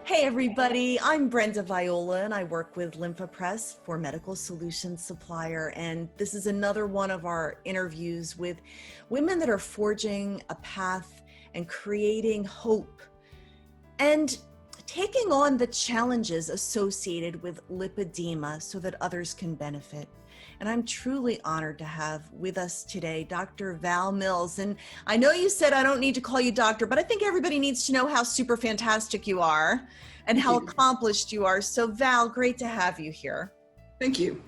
Hey everybody, I'm Brenda Viola and I work with Lympha Press for Medical Solutions Supplier, and this is another one of our interviews with women that are forging a path and creating hope and taking on the challenges associated with lipedema so that others can benefit. And I'm truly honored to have with us today Dr. Val Mills. And I know you said I don't need to call you doctor, but I think everybody needs to know how super fantastic you are and how accomplished you are. So Val, great to have you here. Thank you.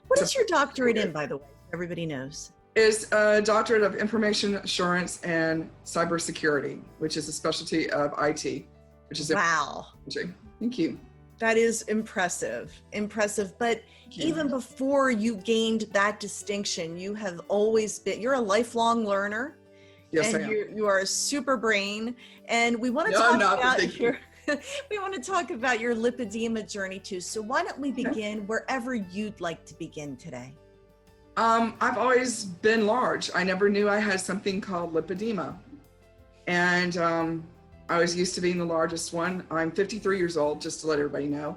What is your doctorate in, by the way? Everybody knows. Is a doctorate of information assurance and cybersecurity, which is a specialty of IT, which is wow. Thank you. That is impressive. But even before you gained that distinction, you have always been, you're a lifelong learner. Yes, and I am. You are a super brain. And we want to talk about your, we want to talk about your lipedema journey too. So why don't we begin wherever you'd like to begin today? I've always been large. I never knew I had something called lipedema. And I was used to being the largest one. I'm 53 years old, just to let everybody know.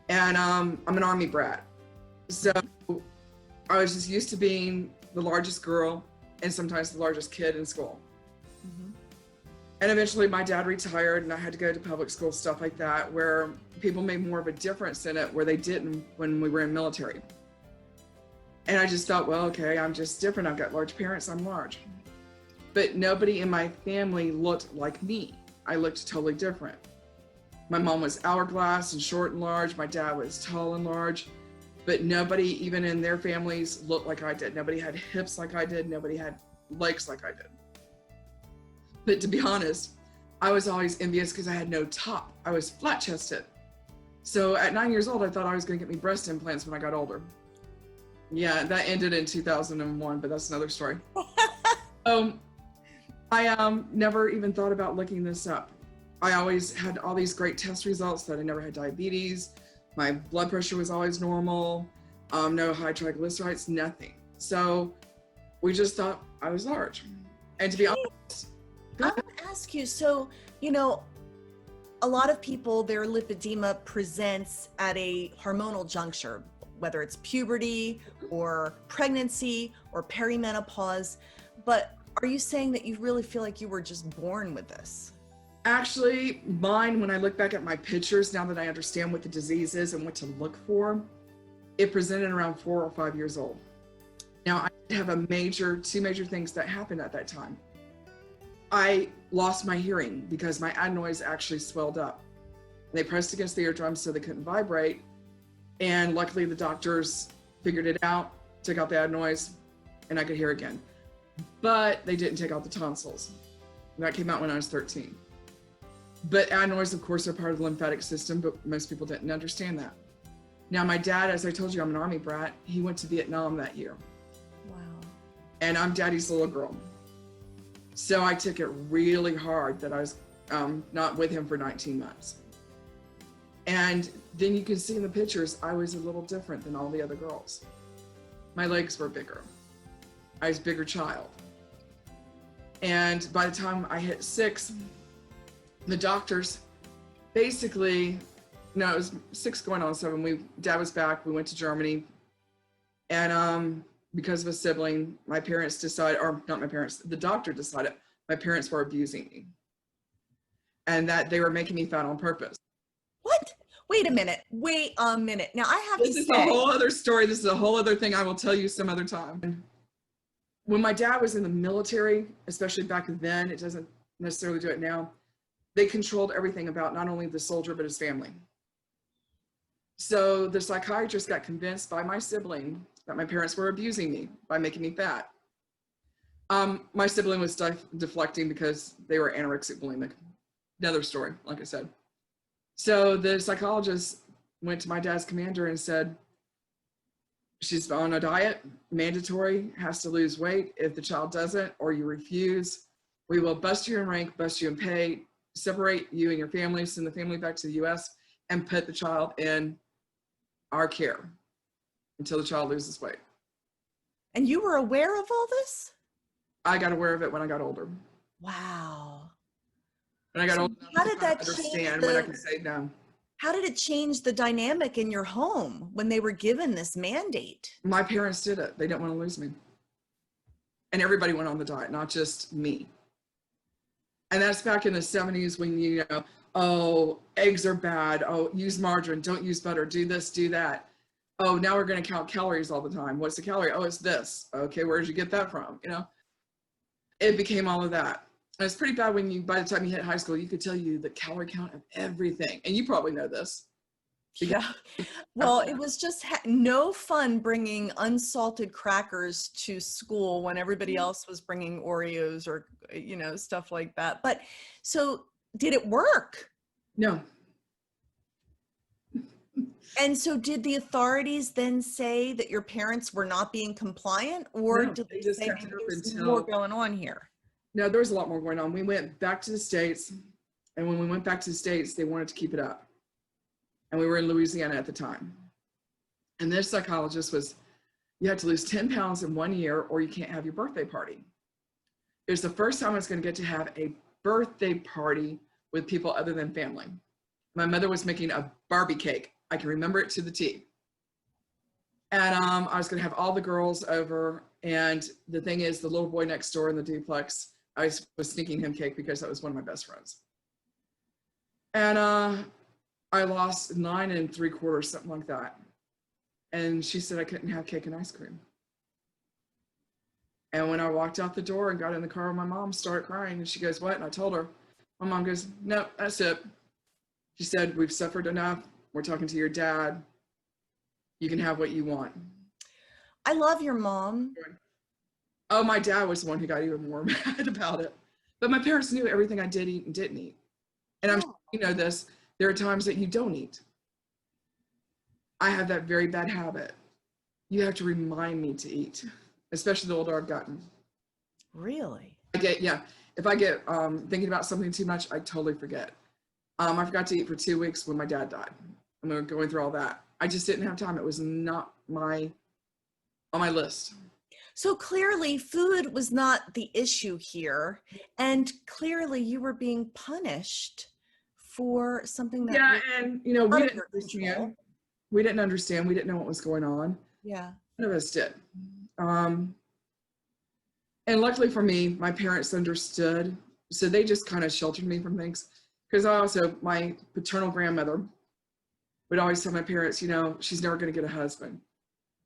And I'm an Army brat. So I was just used to being the largest girl and sometimes the largest kid in school. Mm-hmm. And eventually my dad retired and I had to go to public school, stuff like that, where people made more of a difference in it where they didn't when we were in military. And I just thought, well, okay, I'm just different. I've got large parents, I'm large. But nobody in my family looked like me. I looked totally different. My mom was hourglass and short and large. My dad was tall and large. But nobody, even in their families, looked like I did. Nobody had hips like I did. Nobody had legs like I did. But to be honest, I was always envious because I had no top. I was flat-chested. So at 9 years old, I thought I was going to get me breast implants when I got older. Yeah, that ended in 2001, but that's another story. I never even thought about looking this up. I always had all these great test results that I never had diabetes. My blood pressure was always normal. No high triglycerides, nothing. So we just thought I was large. And to be honest, I want to ask you, so, you know, a lot of people, their lipedema presents at a hormonal juncture, whether it's puberty or pregnancy or perimenopause, but are you saying that you really feel like you were just born with this? Actually, mine, when I look back at my pictures, now that I understand what the disease is and what to look for, it presented around 4 or 5 years old. Now, I have two major things that happened at that time. I lost my hearing because my adenoids actually swelled up. They pressed against the eardrums so they couldn't vibrate. And luckily the doctors figured it out, took out the adenoids, and I could hear again. But they didn't take out the tonsils. And that came out when I was 13. But adenoids, of course, are part of the lymphatic system, but most people didn't understand that. Now, my dad, as I told you, I'm an Army brat. He went to Vietnam that year. Wow. And I'm daddy's little girl. So I took it really hard that I was not with him for 19 months. And then you can see in the pictures, I was a little different than all the other girls. My legs were bigger. I was a bigger child. And by the time I hit 6, the doctors basically, no, it was 6 going on 7. Dad was back, we went to Germany. And because of a sibling, my parents decided, or not my parents, the doctor decided my parents were abusing me. And that they were making me fat on purpose. What? Wait a minute. Now I have to say. This is a whole other story. This is a whole other thing I will tell you some other time. When my dad was in the military, especially back then, it doesn't necessarily do it now, they controlled everything about not only the soldier, but his family. So the psychiatrist got convinced by my sibling that my parents were abusing me by making me fat. My sibling was deflecting because they were anorexic bulimic. Another story, like I said. So the psychologist went to my dad's commander and said, she's on a diet, mandatory, has to lose weight. If the child doesn't, or you refuse, we will bust you in rank, bust you in pay, separate you and your family, send the family back to the US, and put the child in our care until the child loses weight. And you were aware of all this? I got aware of it when I got older. Wow. And I got So old enough how to did kind of that change understand when I could say no. how did it change the dynamic in your home when they were given this mandate? My parents did it. They didn't want to lose me. And everybody went on the diet, not just me. And that's back in the 70s when, you know, oh, eggs are bad. Oh, use margarine. Don't use butter. Do this, do that. Oh, now we're going to count calories all the time. What's the calorie? Oh, it's this. Okay, where did you get that from? You know, it became all of that. And it's pretty bad when you, by the time you hit high school, you could tell you the calorie count of everything. And you probably know this. Yeah. Well, it was just no fun bringing unsalted crackers to school when everybody else was bringing Oreos or, you know, stuff like that. But so did it work? No. And so did the authorities then say that your parents were not being compliant, or No, did they they just say kept maybe it up there's until, more going on here? no, there was a lot more going on. We went back to the States, and when we went back to the States, they wanted to keep it up. And we were in Louisiana at the time. And this psychologist was, you have to lose 10 pounds in 1 year or you can't have your birthday party. It was the first time I was going to get to have a birthday party with people other than family. My mother was making a Barbie cake. I can remember it to the T. And I was going to have all the girls over. And the thing is, the little boy next door in the duplex, I was sneaking him cake because that was one of my best friends. And I lost 9 3/4, something like that. And she said I couldn't have cake and ice cream. And when I walked out the door and got in the car with my mom, started crying. And she goes, what? And I told her. My mom goes, no, that's it. She said, we've suffered enough. We're talking to your dad. You can have what you want. I love your mom. Oh, my dad was the one who got even more mad about it. But my parents knew everything I did eat and didn't eat. And I'm sure you know this. There are times that you don't eat. I have that very bad habit. You have to remind me to eat, especially the older I've gotten. Really? If I get thinking about something too much, I totally forget. I forgot to eat for 2 weeks when my dad died. And we were going through all that. I just didn't have time. It was not on my list. So clearly food was not the issue here. And clearly you were being punished for something that Yeah, was and you know, out of your control. We didn't understand. We didn't know what was going on. Yeah. None of us did. And luckily for me, my parents understood. So they just kind of sheltered me from things. Because my paternal grandmother would always tell my parents, you know, she's never going to get a husband.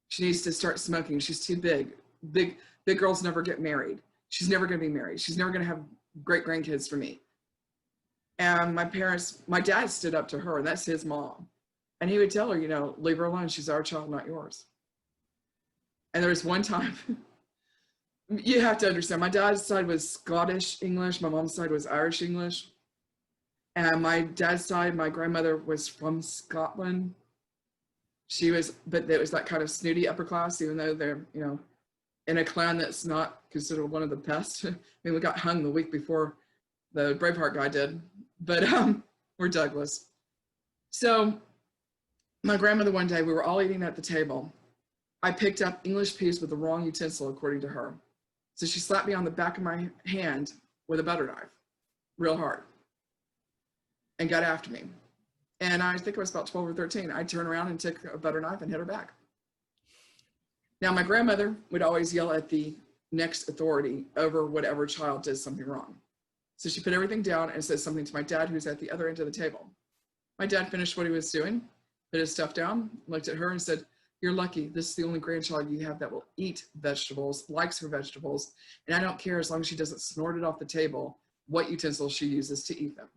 She needs to start smoking. She's too big. Big girls never get married. She's never going to be married. She's never going to have great grandkids for me. And my dad stood up to her, and that's his mom. And he would tell her, you know, leave her alone. She's our child, not yours. And there was one time, you have to understand, my dad's side was Scottish English. My mom's side was Irish English. And my dad's side, my grandmother was from Scotland. But it was that kind of snooty upper class, even though they're, you know, in a clan that's not considered one of the best. I mean, we got hung the week before the Braveheart guy did, but we're Douglas. So my grandmother, one day, we were all eating at the table. I picked up English peas with the wrong utensil, according to her. So she slapped me on the back of my hand with a butter knife, real hard, and got after me. And I think I was about 12 or 13. I turned around and took a butter knife and hit her back. Now, my grandmother would always yell at the next authority over whatever child did something wrong. So she put everything down and said something to my dad, who's at the other end of the table. My dad finished what he was doing, put his stuff down, looked at her and said, you're lucky. This is the only grandchild you have that will eat vegetables, likes her vegetables. And I don't care as long as she doesn't snort it off the table, what utensils she uses to eat them.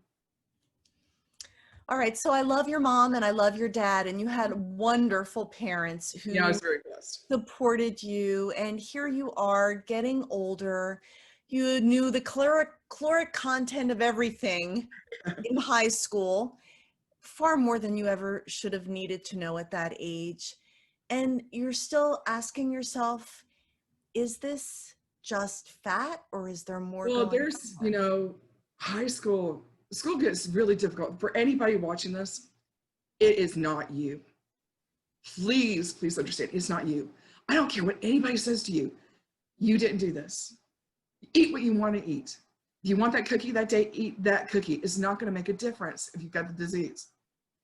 All right. So I love your mom and I love your dad, and you had wonderful parents who I was very blessed. supported you. And here you are getting older. You knew the caloric content of everything in high school, far more than you ever should have needed to know at that age. And you're still asking yourself, is this just fat, or is there more Well, going there's, on? you know, school gets really difficult. For anybody watching this, it is not you. Please understand, it's not you. I don't care what anybody says to you. You didn't do this. Eat what you want to eat. If you want that cookie that day, eat that cookie. It's not going to make a difference if you've got the disease.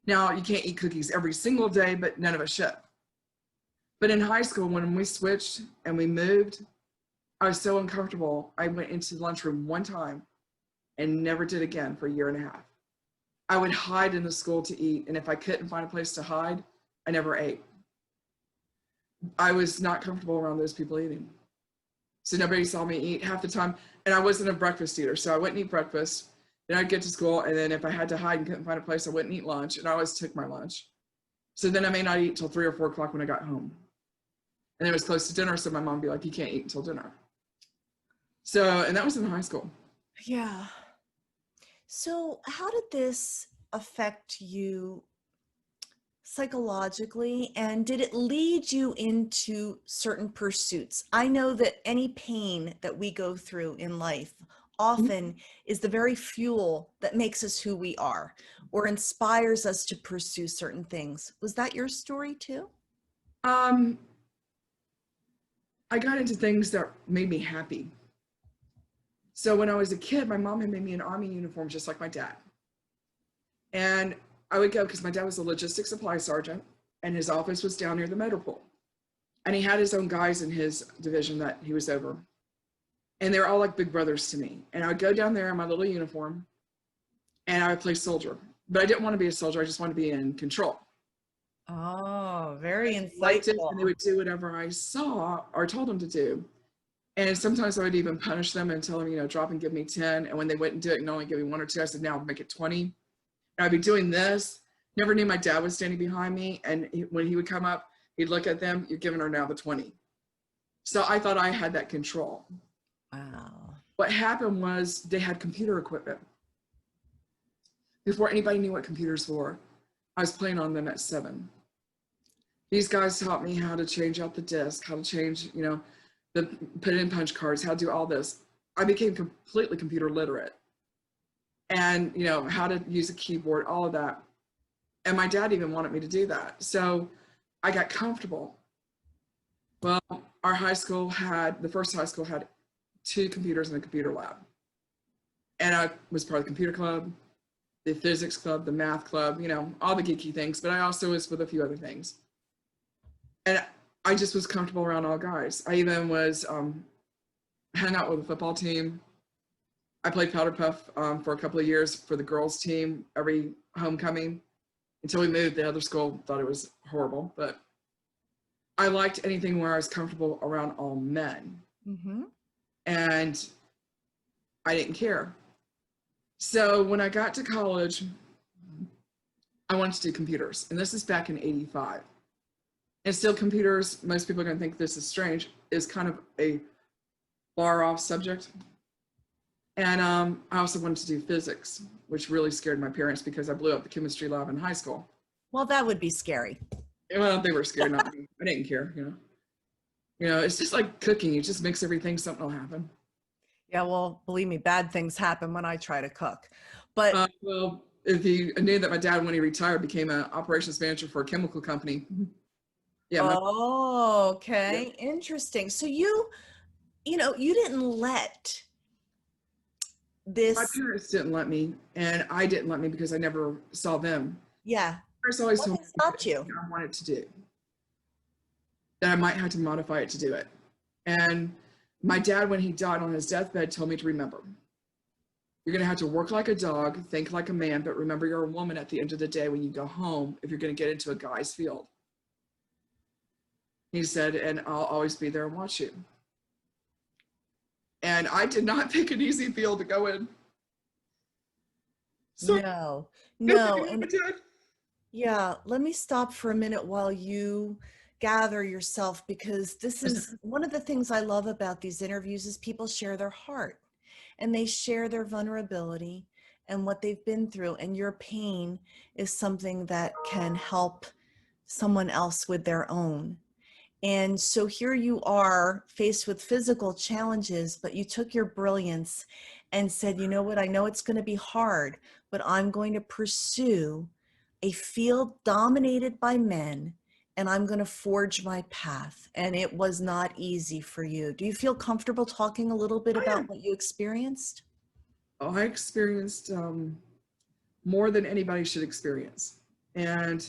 Now, you can't eat cookies every single day, but none of us should. But in high school, when we switched and we moved, I was so uncomfortable. I went into the lunchroom one time and never did again for a year and a half. I would hide in the school to eat, and if I couldn't find a place to hide, I never ate. I was not comfortable around those people eating. So nobody saw me eat half the time, and I wasn't a breakfast eater, so I wouldn't eat breakfast. Then I'd get to school, and then if I had to hide and couldn't find a place, I wouldn't eat lunch, and I always took my lunch. So then I may not eat till 3 or 4 o'clock when I got home. And it was close to dinner, so my mom would be like, you can't eat until dinner. So, and that was in high school. Yeah. So how did this affect you psychologically, and did it lead you into certain pursuits? I know that any pain that we go through in life often is the very fuel that makes us who we are or inspires us to pursue certain things. Was that your story too? I got into things that made me happy. So when I was a kid, my mom had made me an Army uniform just like my dad. And I would go because my dad was a logistics supply sergeant and his office was down near the motor pool. And he had his own guys in his division that he was over. And they were all like big brothers to me. And I would go down there in my little uniform and I would play soldier. But I didn't want to be a soldier. I just wanted to be in control. Oh, very Liked it, insightful. and they would do whatever I saw or told them to do. And sometimes I would even punish them and tell them, you know, drop and give me 10. And when they wouldn't do it and only give me 1 or 2, I said, now I'll make it 20. And I'd be doing this. Never knew my dad was standing behind me. And when he would come up, he'd look at them, you're giving her now the 20. So I thought I had that control. Wow. What happened was they had computer equipment. Before anybody knew what computers were, I was playing on them at 7. These guys taught me how to change out the disk, how to change, you know, put in punch cards, how to do all this. I became completely computer literate. And, you know, how to use a keyboard, all of that. And my dad even wanted me to do that. So I got comfortable. Well, our high school the first high school had 2 computers in a computer lab. And I was part of the computer club, the physics club, the math club, you know, all the geeky things, but I also was with a few other things. And I just was comfortable around all guys. I even was hung out with the football team. I played powder puff for a couple of years for the girls team every homecoming until we moved. The other school thought it was horrible, but I liked anything where I was comfortable around all men. Mm-hmm. And I didn't care. So when I got to college, I wanted to do computers. And this is back in 85. And still computers, most people are going to think this is strange, is kind of a far off subject. And I also wanted to do physics, which really scared my parents because I blew up the chemistry lab in high school. Well, that would be scary. Well, they were scared, not me. I didn't care, you know. You know, it's just like cooking. You just mix everything, something will happen. Yeah, well, believe me, bad things happen when I try to cook. But well, if you knew that my dad, when he retired, became an operations manager for a chemical company. Yeah. Oh, okay. Yeah. Interesting. So you know, you didn't let this. My parents didn't let me, and I didn't let me because I never saw them. Yeah. Parents always told me stopped you. I wanted to do. That I might have to modify it to do it. And my dad, when he died on his deathbed, told me to remember. You're going to have to work like a dog, think like a man, but remember you're a woman at the end of the day when you go home if you're going to get into a guy's field. He said, and I'll always be there and watch you. And I did not pick an easy field to go in. So, no. And, yeah, let me stop for a minute while you gather yourself, because this is one of the things I love about these interviews is people share their heart and they share their vulnerability and what they've been through. And your pain is something that can help someone else with their own. And so here you are faced with physical challenges, but you took your brilliance and said, you know what, I know it's going to be hard, but I'm going to pursue a field dominated by men, and I'm going to forge my path. And it was not easy for you. Do you feel comfortable talking a little bit about what you experienced? I experienced more than anybody should experience. And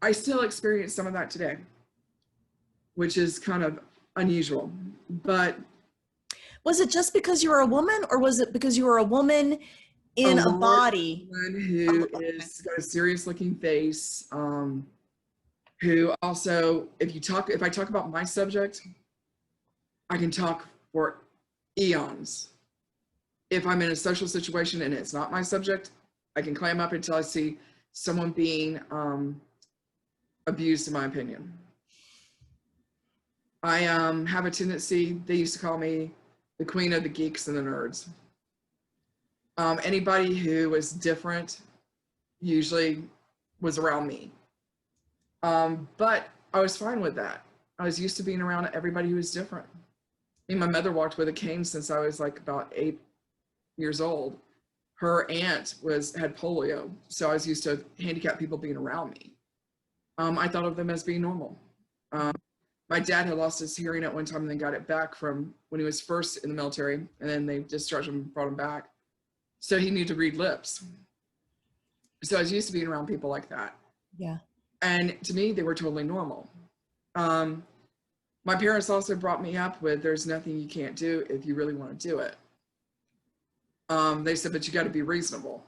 I still experience some of that today, which is kind of unusual. But Was it just because you were a woman, or was it because you were a woman in a body? Someone who is got a serious looking face, who also, if I talk about my subject, I can talk for eons. If I'm in a social situation and it's not my subject, I can clam up until I see someone being abused, in my opinion. I have a tendency, they used to call me the queen of the geeks and the nerds. Anybody who was different usually was around me. But I was fine with that. I was used to being around everybody who was different. I mean, my mother walked with a cane since I was like about 8 years old. Her aunt had polio, so I was used to handicapped people being around me. I thought of them as being normal. My dad had lost his hearing at one time and then got it back from when he was first in the military, and then they discharged him and brought him back. So he knew to read lips. So I was used to being around people like that. Yeah. And to me, they were totally normal. My parents also brought me up with, there's nothing you can't do if you really want to do it. They said, but you got to be reasonable.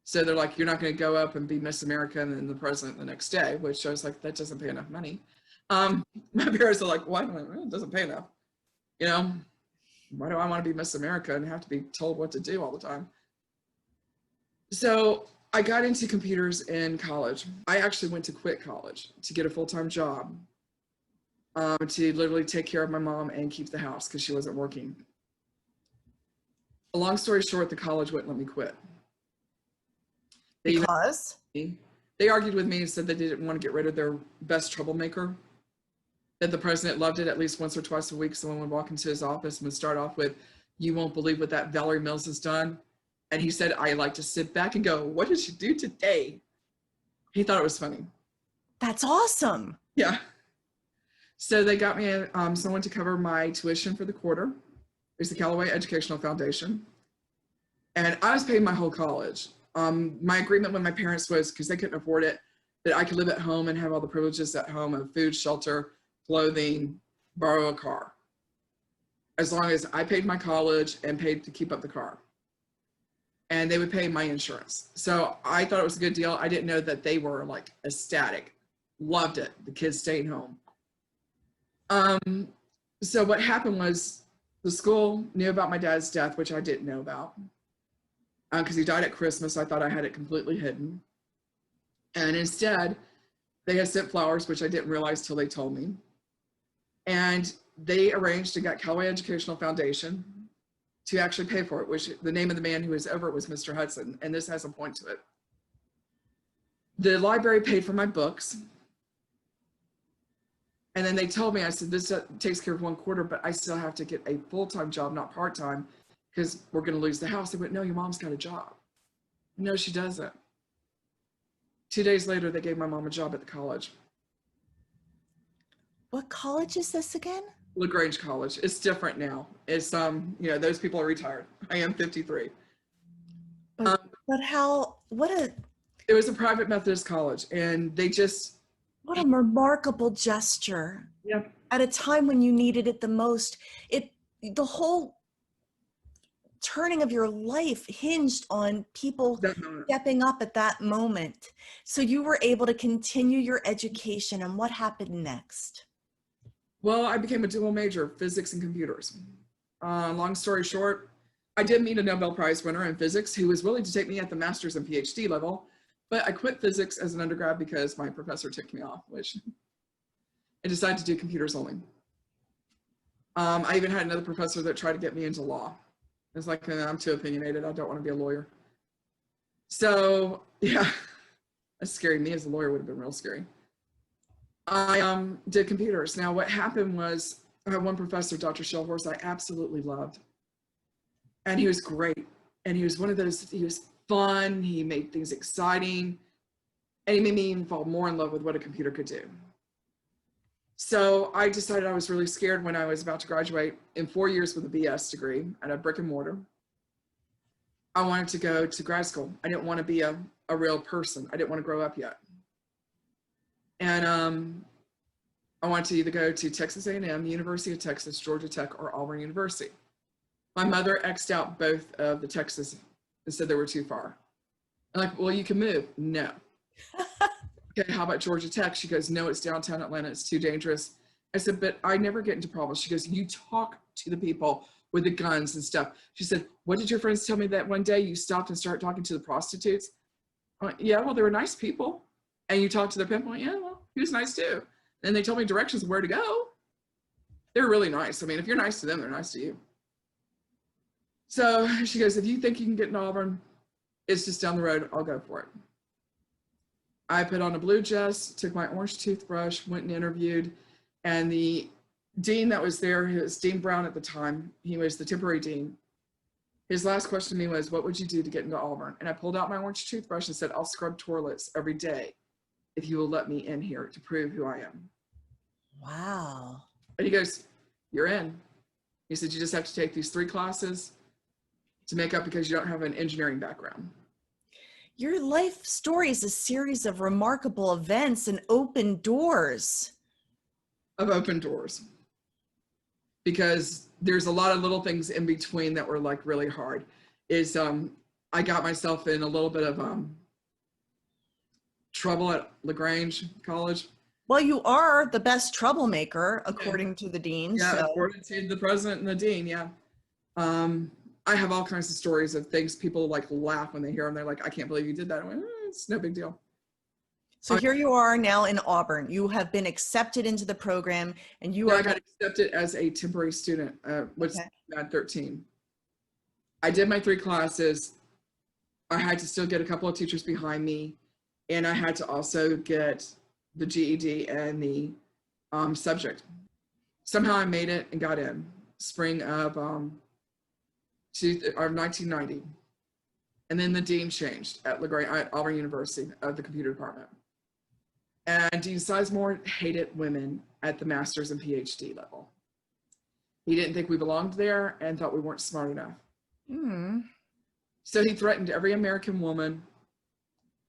So they're like, you're not going to go up and be Miss America and then the president the next day, which I was like, that doesn't pay enough money. My parents are like, why? It doesn't pay enough. You know, why do I want to be Miss America and have to be told what to do all the time? So I got into computers in college. I actually went to quit college to get a full-time job, to literally take care of my mom and keep the house because she wasn't working. A long story short, the college wouldn't let me quit. Because? They argued with me and said they didn't want to get rid of their best troublemaker, that the president loved it. At least once or twice a week, someone would walk into his office and would start off with, you won't believe what that Val Mills has done. And he said, I like to sit back and go, what did she do today? He thought it was funny. That's awesome. Yeah. So they got me someone to cover my tuition for the quarter. It's the Callaway Educational Foundation. And I was paying my whole college. My agreement with my parents was, because they couldn't afford it, that I could live at home and have all the privileges at home of food, shelter, clothing, borrow a car. As long as I paid my college and paid to keep up the car. And they would pay my insurance. So I thought it was a good deal. I didn't know that they were like ecstatic, loved it, the kids staying home. So what happened was the school knew about my dad's death, which I didn't know about. Because he died at Christmas. I thought I had it completely hidden. And instead, they had sent flowers, which I didn't realize till they told me. And they arranged to get Callaway Educational Foundation to actually pay for it, which the name of the man who was over it was Mr. Hudson. And this has a point to it. The library paid for my books. And then they told me, I said, this takes care of 1/4, but I still have to get a full-time job, not part-time, because we're going to lose the house. They went, no, your mom's got a job. No, she doesn't. 2 days later, they gave my mom a job at the college. What college is this again? LaGrange College. It's different now. It's, you know, those people are retired. I am 53. But It was a private Methodist college, and they just. What a remarkable gesture. Yeah. At a time when you needed it the most. The whole turning of your life hinged on people stepping up at that moment. So you were able to continue your education, and what happened next? Well, I became a dual major, physics and computers. Long story short, I did meet a Nobel Prize winner in physics who was willing to take me at the master's and PhD level, but I quit physics as an undergrad because my professor ticked me off, which I decided to do computers only. I even had another professor that tried to get me into law. It's like, I'm too opinionated. I don't want to be a lawyer. So yeah, that's scary. Me as a lawyer would have been real scary. I did computers. Now what happened was I had one professor, Dr. Shellhorst, I absolutely loved. And he was great. And he was one of those, he was fun. He made things exciting. And he made me even fall more in love with what a computer could do. So I decided I was really scared when I was about to graduate in 4 years with a BS degree at a brick and mortar. I wanted to go to grad school. I didn't want to be a real person. I didn't want to grow up yet. And I wanted to either go to Texas A&M, University of Texas, Georgia Tech, or Auburn University. My mother X'd out both of the Texas and said they were too far. I'm like, well, you can move. No. Okay, how about Georgia Tech? She goes, no, it's downtown Atlanta. It's too dangerous. I said, but I never get into problems. She goes, you talk to the people with the guns and stuff. She said, what did your friends tell me that one day you stopped and started talking to the prostitutes? I went, yeah, well, they were nice people. And you talked to their pimp? I went, yeah, well, he was nice too. And they told me directions of where to go. They're really nice. I mean, if you're nice to them, they're nice to you. So she goes, if you think you can get in Auburn, it's just down the road. I'll go for it. I put on a blue dress, took my orange toothbrush, went and interviewed. And the dean that was there, he was Dean Brown at the time. He was the temporary dean. His last question to me was, what would you do to get into Auburn? And I pulled out my orange toothbrush and said, I'll scrub toilets every day if you will let me in here to prove who I am. Wow. And he goes, you're in. He said, you just have to take these 3 classes to make up because you don't have an engineering background. Your life story is a series of remarkable events and open doors. Of open doors. Because there's a lot of little things in between that were like really hard. Is I got myself in a little bit of trouble at LaGrange College. Well, you are the best troublemaker, according to the dean. Yeah, so. according to the president and the dean, yeah. I have all kinds of stories of things people like laugh when they hear them. They're like, I can't believe you did that. I went, it's no big deal. So here you are now in Auburn. You have been accepted into the program, and you I are. got accepted as a temporary student, which at 13. I did my 3 classes. I had to still get a couple of teachers behind me, and I had to also get the GED and the subject. Somehow I made it and got in spring of 1990. And then the dean changed at Auburn University of the computer department. And Dean Sizemore hated women at the master's and PhD level. He didn't think we belonged there and thought we weren't smart enough. So he threatened every American woman,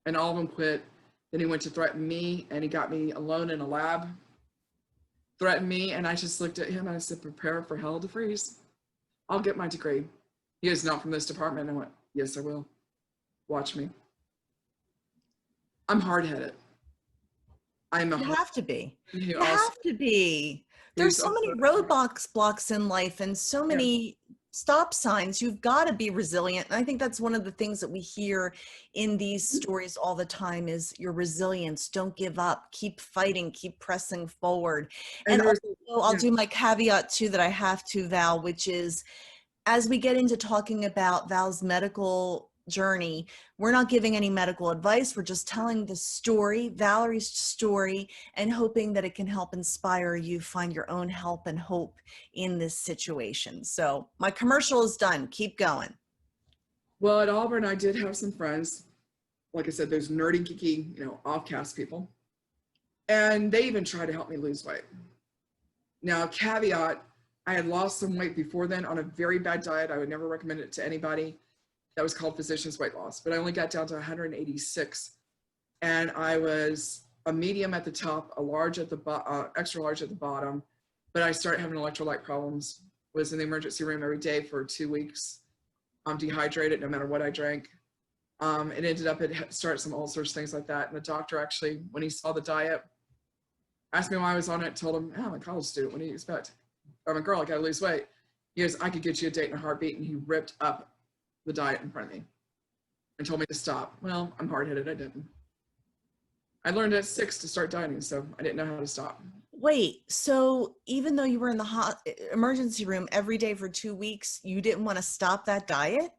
and all of them quit. Then he went to threaten me, and he got me alone in a lab. Threatened me, and I just looked at him and I said, prepare for hell to freeze. I'll get my degree. He is not from this department. And I went, yes, I will. Watch me. I'm hard-headed. You have to be. You also, have to be. There's so many roadblocks blocks in life and so many stop signs. You've got to be resilient. And I think that's one of the things that we hear in these stories all the time is your resilience. Don't give up. Keep fighting. Keep pressing forward. And also, I'll do my caveat too that I have to, Val, which is as we get into talking about Val's medical journey, we're not giving any medical advice. We're just telling the story, Valerie's story, and hoping that it can help inspire you find your own help and hope in this situation. So my commercial is done. Keep going. Well, at Auburn, I did have some friends. Like I said, those nerdy, geeky, off-cast people. And they even tried to help me lose weight. Now, caveat, I had lost some weight before then on a very bad diet. I would never recommend it to anybody. That was called physician's weight loss, but I only got down to 186, and I was a medium at the top, a large at the extra large at the bottom. But I started having electrolyte problems. Was in the emergency room every day for 2 weeks. I'm dehydrated no matter what I drank. It ended up it started some ulcers, things like that. And the doctor actually, when he saw the diet, asked me why I was on it. Told him, "Oh, I'm a college student. What do you expect? I'm a girl. I got to lose weight." He goes, "I could get you a date in a heartbeat," and he ripped up the diet in front of me and told me to stop. Well, I'm hard-headed. I didn't. I learned at 6 to start dieting, so I didn't know how to stop. Wait, so even though you were in the emergency room every day for 2 weeks, you didn't want to stop that diet?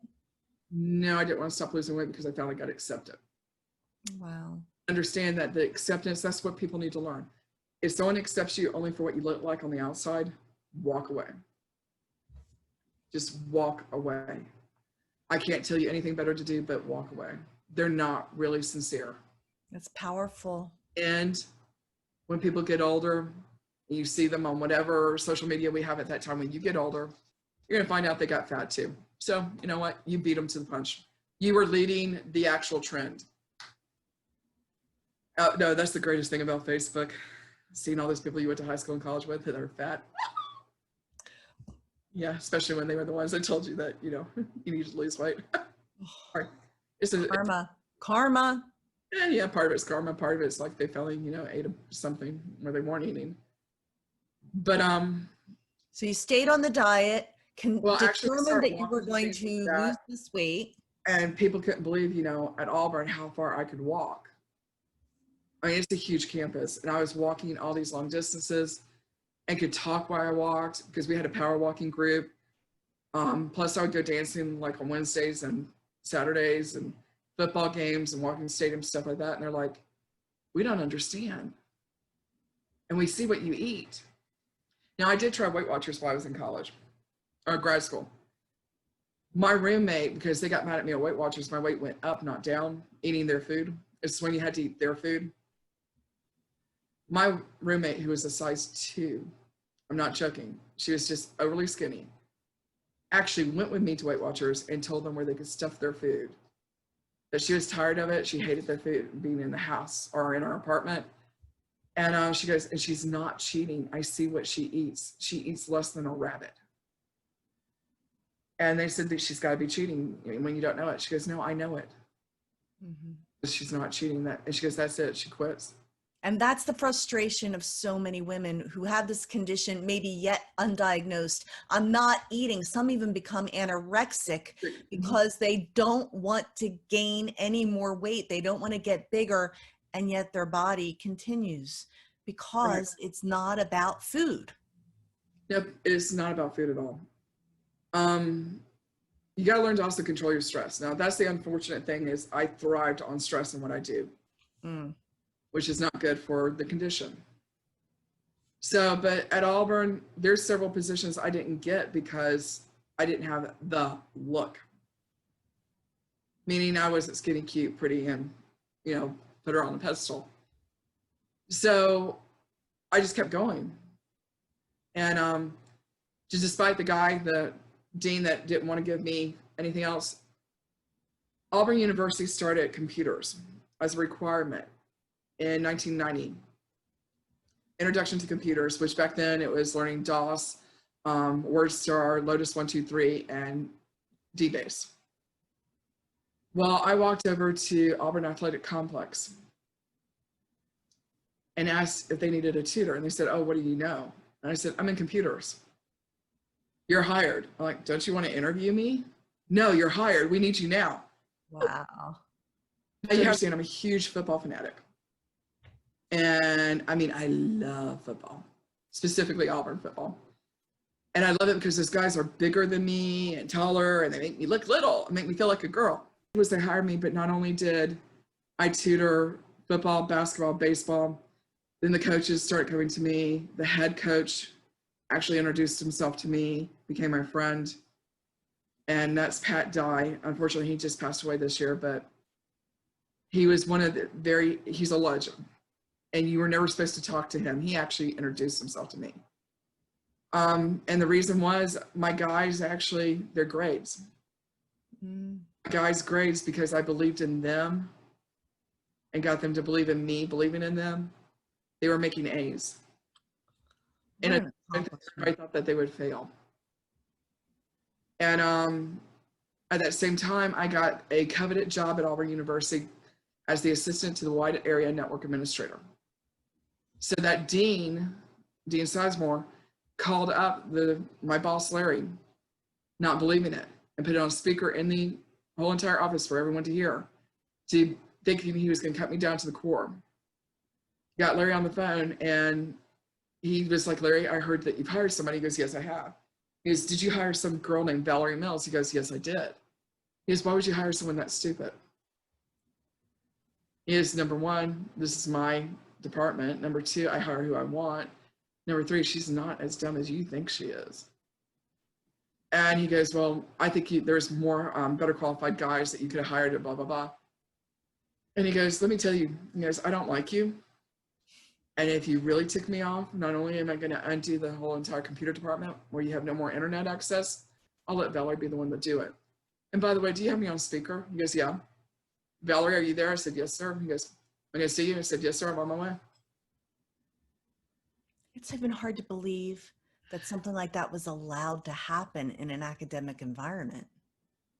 No, I didn't want to stop losing weight because I finally got accepted. Wow. Understand that the acceptance, that's what people need to learn. If someone accepts you only for what you look like on the outside, walk away. Just walk away. I can't tell you anything better to do but walk away. They're not really sincere. That's powerful. And when people get older, you see them on whatever social media we have at that time, when you get older, you're gonna find out they got fat too. So you know what? You beat them to the punch. You were leading the actual trend. No, that's the greatest thing about Facebook. Seeing all those people you went to high school and college with that are fat. Yeah, especially when they were the ones that told you that, you know, you need to lose weight. It's Karma. Yeah, part of it's karma. Part of it's like they finally, you know, ate something where they weren't eating. But so you stayed on the diet, determined that you were going to lose this weight. And people couldn't believe, you know, at Auburn how far I could walk. I mean, it's a huge campus, and I was walking all these long distances and could talk while I walked because we had a power walking group. Plus, I would go dancing like on Wednesdays and Saturdays and football games and walking stadiums, stuff like that. And they're like, we don't understand. And we see what you eat. Now, I did try Weight Watchers while I was in college or grad school. My roommate, because they got mad at me at Weight Watchers, my weight went up, not down, eating their food. It's when you had to eat their food. My roommate, who was a size 2, I'm not joking, she was just overly skinny, actually went with me to Weight Watchers and told them where they could stuff their food. That she was tired of it. She hated their food being in the house or in our apartment. And she goes, and she's not cheating. I see what she eats. She eats less than a rabbit. And they said that she's got to be cheating when you don't know it. She goes, no, I know it. Mm-hmm. She's not cheating. That. And she goes, that's it. She quits. And that's the frustration of so many women who have this condition, maybe yet undiagnosed. I'm not eating. Some even become anorexic because they don't want to gain any more weight. They don't want to get bigger. And yet their body continues because it's not about food. Yep, it's not about food at all. You got to learn to also control your stress. Now, that's the unfortunate thing is I thrived on stress in what I do. Which is not good for the condition. So, but at Auburn, there's several positions I didn't get because I didn't have the look. Meaning I wasn't skinny, cute, pretty, and, you know, put her on a pedestal. So I just kept going. And just despite the dean that didn't want to give me anything else, Auburn University started computers as a requirement in 1990. Introduction to computers, which back then it was learning DOS, WordStar, Lotus 123, and DBase. Well, I walked over to Auburn Athletic Complex and asked if they needed a tutor. And they said, oh, what do you know? And I said, I'm in computers. You're hired. I'm like, don't you want to interview me? No, you're hired. We need you now. Wow. Now you have to see, I'm a huge football fanatic. And I mean, I love football, specifically Auburn football. And I love it because those guys are bigger than me and taller, and they make me look little and make me feel like a girl. It was they hired me, but not only did I tutor football, basketball, baseball, then the coaches started coming to me. The head coach actually introduced himself to me, became my friend. And that's Pat Dye. Unfortunately, he just passed away this year, but he was one of the he's a legend. And you were never supposed to talk to him. He actually introduced himself to me. And the reason was my guys actually, their grades. My guys' grades, because I believed in them and got them to believe in me, believing in them, they were making A's. And I thought that they would fail. And at that same time, I got a coveted job at Auburn University as the assistant to the wide area network administrator. So that Dean Sizemore, called up my boss, Larry, not believing it, and put it on speaker in the whole entire office for everyone to hear, thinking he was going to cut me down to the core. Got Larry on the phone, and he was like, Larry, I heard that you've hired somebody. He goes, yes, I have. He goes, did you hire some girl named Val Mills? He goes, yes, I did. He goes, why would you hire someone that stupid? He goes, number one, this is my department. Number two, I hire who I want. Number three, she's not as dumb as you think she is. And he goes, well, I think there's more better qualified guys that you could have hired at blah, blah, blah. And he goes, let me tell you, he goes, I don't like you. And if you really tick me off, not only am I going to undo the whole entire computer department where you have no more internet access, I'll let Valerie be the one to do it. And by the way, do you have me on speaker? He goes, yeah. Valerie, are you there? I said, yes, sir. He goes, I'm going to see you. I said, yes, sir. I'm on my way. It's even hard to believe that something like that was allowed to happen in an academic environment.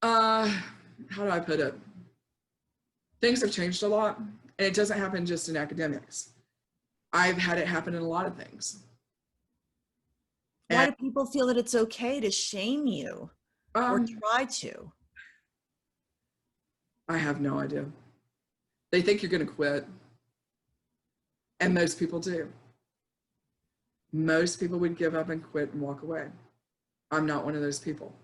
How do I put it? Things have changed a lot, and it doesn't happen just in academics. I've had it happen in a lot of things. Why do people feel that it's okay to shame you or try to? I have no idea. They think you're going to quit. And most people do. Most people would give up and quit and walk away. I'm not one of those people.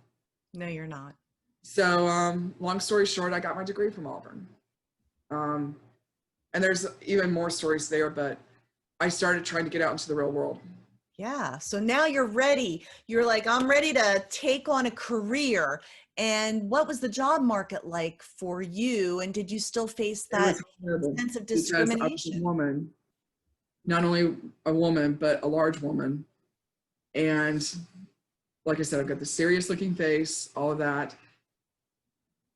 No, you're not. So long story short, I got my degree from Auburn. And there's even more stories there, but I started trying to get out into the real world. Yeah. So now you're ready. You're like, I'm ready to take on a career. And what was the job market like for you? And did you still face that sense of discrimination? I was a woman, not only a woman, but a large woman. And like I said, I've got the serious looking face, all of that.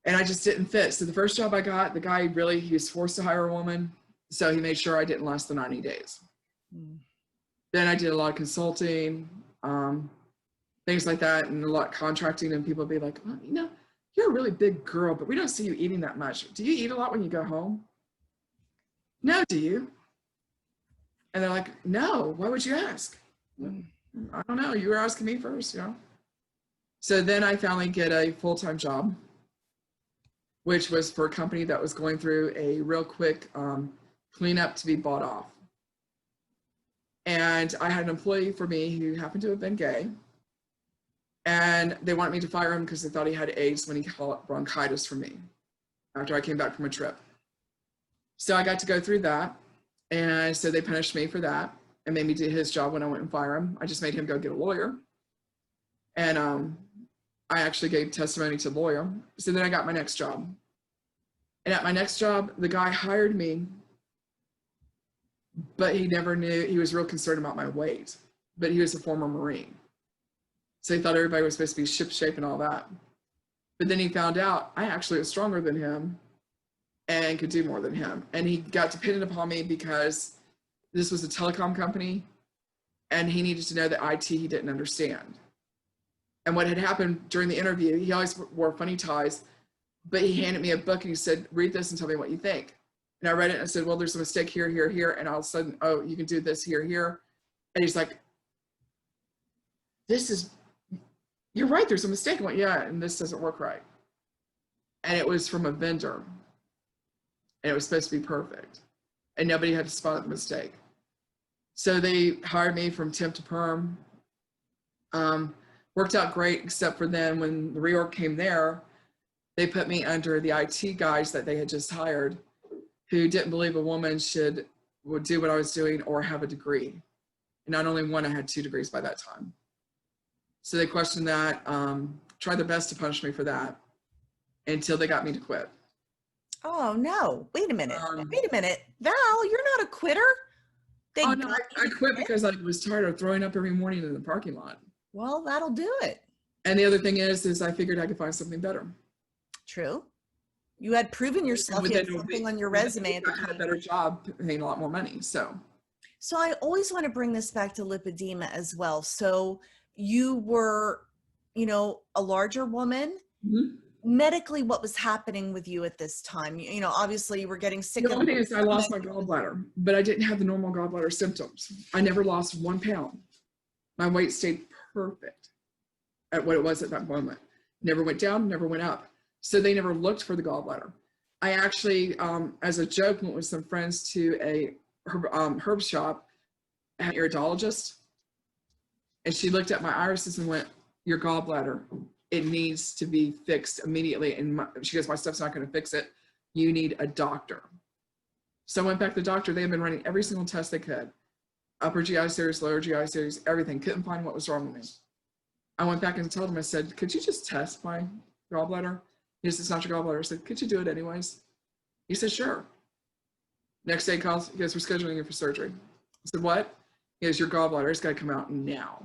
And I just didn't fit. So the first job I got, the guy really, he was forced to hire a woman. So he made sure I didn't last the 90 days. Then I did a lot of consulting, things like that, and a lot of contracting, and people would be like, well, you know, you're a really big girl, but we don't see you eating that much. Do you eat a lot when you go home? No, do you? And they're like, no, why would you ask? I don't know, you were asking me first, you know? So then I finally get a full-time job, which was for a company that was going through a real quick cleanup to be bought off. And I had an employee for me who happened to have been gay. And they wanted me to fire him because they thought he had AIDS when he caught bronchitis from me after I came back from a trip. So I got to go through that. And so they punished me for that and made me do his job when I went and fire him. I just made him go get a lawyer. And I actually gave testimony to the lawyer. So then I got my next job. And at my next job, the guy hired me, but he never knew, he was real concerned about my weight, but he was a former Marine. So he thought everybody was supposed to be ship shape and all that. But then he found out I actually was stronger than him and could do more than him. And he got dependent upon me because this was a telecom company and he needed to know that IT he didn't understand. And what had happened during the interview, he always wore funny ties, but he handed me a book and he said, read this and tell me what you think. And I read it and I said, well, there's a mistake here, here, here. And all of a sudden, oh, you can do this here, here. And he's like, you're right, there's a mistake. I went, yeah, and this doesn't work right. And it was from a vendor. And it was supposed to be perfect. And nobody had to spot the mistake. So they hired me from temp to perm. Worked out great, except for then when the reorg came there, they put me under the IT guys that they had just hired, who didn't believe a woman would do what I was doing or have a degree. And not only one, I had 2 degrees by that time. So they questioned that, tried their best to punish me for that until they got me to quit. Oh no, wait a minute. Val, you're not a quitter. I quit because I was tired of throwing up every morning in the parking lot. Well, that'll do it. And the other thing is I figured I could find something better. True. You had proven yourself. You had something on your resume at the time. I had a better job, paying a lot more money. So I always want to bring this back to lipedema as well. So you were, a larger woman. Mm-hmm. Medically, what was happening with you at this time? Obviously you were getting sick. The only thing is I lost my gallbladder, but I didn't have the normal gallbladder symptoms. I never lost 1 pound. My weight stayed perfect at what it was at that moment. Never went down, never went up. So they never looked for the gallbladder. I actually, as a joke, went with some friends to a herb shop, an iridologist, and she looked at my irises and went, your gallbladder, it needs to be fixed immediately. And she goes, my stuff's not going to fix it. You need a doctor. So I went back to the doctor. They had been running every single test they could. Upper GI series, lower GI series, everything. Couldn't find what was wrong with me. I went back and told him, I said, could you just test my gallbladder? He said, it's not your gallbladder. I said, could you do it anyways? He said, sure. Next day he calls, he goes, we're scheduling you for surgery. I said, what? He goes, your gallbladder has got to come out now.